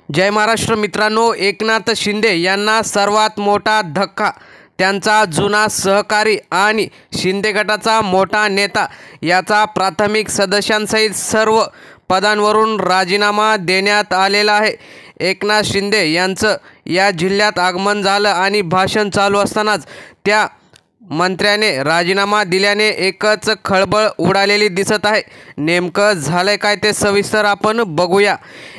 जय महाराष्ट्र मित्रांनो, एकनाथ शिंदे यांना सर्वात मोठा धक्का। त्यांचा जुना सहकारी आणि शिंदे गटाचा मोठा नेता याचा प्राथमिक सदस्यांसहित सर्व पदांवरून राजीनामा देण्यात आलेला आहे। एकनाथ शिंदे यांचं या जिल्ह्यात आगमन झालं आणि भाषण चालू असतानाच त्या मंत्र्याने राजीनामा दिल्याने एकच खळबळ उडालेली दिसत आहे। नेमकं झालंय काय ते सविस्तर आपण बघूया।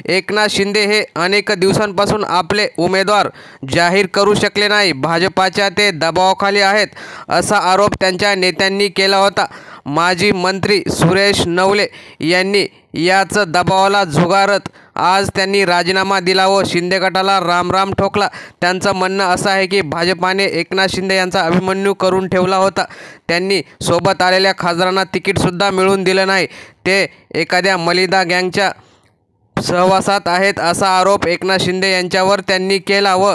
एकनाथ शिंदे हे अनेक दिवसांपासून आपले उमेदवार जाहीर करू शकले नाही। भाजपाच्या ते दबावाखाली आहेत असा आरोप त्यांच्या नेत्यांनी केला होता। माजी मंत्री सुरेश नवले यांनी याच दबावाला झुगारत आज त्यांनी राजीनामा दिला व शिंदे गटाला रामराम ठोकला। त्यांचं म्हणणं असं आहे की भाजपाने एकनाथ शिंदे यांचा अभिमन्यू करून ठेवला होता। त्यांनी सोबत आलेल्या खासदारांना तिकीटसुद्धा मिळवून दिलं नाही। ते एखाद्या मलिदा गँगच्या सहवासात आहेत असा आरोप एकनाथ शिंदे यांच्यावर त्यांनी केला व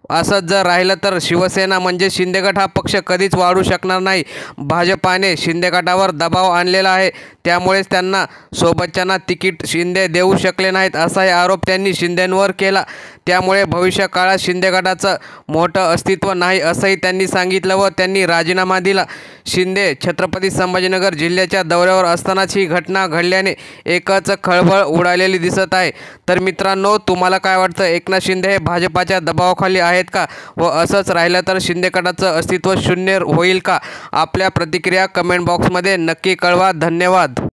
असंच जर राहिलं तर शिवसेना म्हणजे शिंदे गट हा पक्ष कधीच वाढू शकणार नाही। भाजपाने शिंदे गटावर दबाव आणलेला आहे, त्यामुळेच त्यांना सोबतच्यांना तिकीट शिंदे देऊ शकले नाहीत असाही आरोप त्यांनी शिंदेंवर केला। त्यामुळे भविष्य काळात शिंदे गटाचं मोठं अस्तित्व नाही असंही त्यांनी सांगितलं व त्यांनी राजीनामा दिला। शिंदे छत्रपती संभाजीनगर जिल्ह्याच्या दौऱ्यावर असतानाच ही घटना घडल्याने एकच खळबळ उडालेली दिसत आहे। तर मित्रांनो, तुम्हाला काय वाटतं? एकनाथ शिंदे हे भाजपाच्या दबावाखाली आहेत का व असंच राहिलं तर शिंदे गटाचं अस्तित्व शून्य होईल का? आपल्या प्रतिक्रिया कमेंट बॉक्समध्ये नक्की कळवा। धन्यवाद।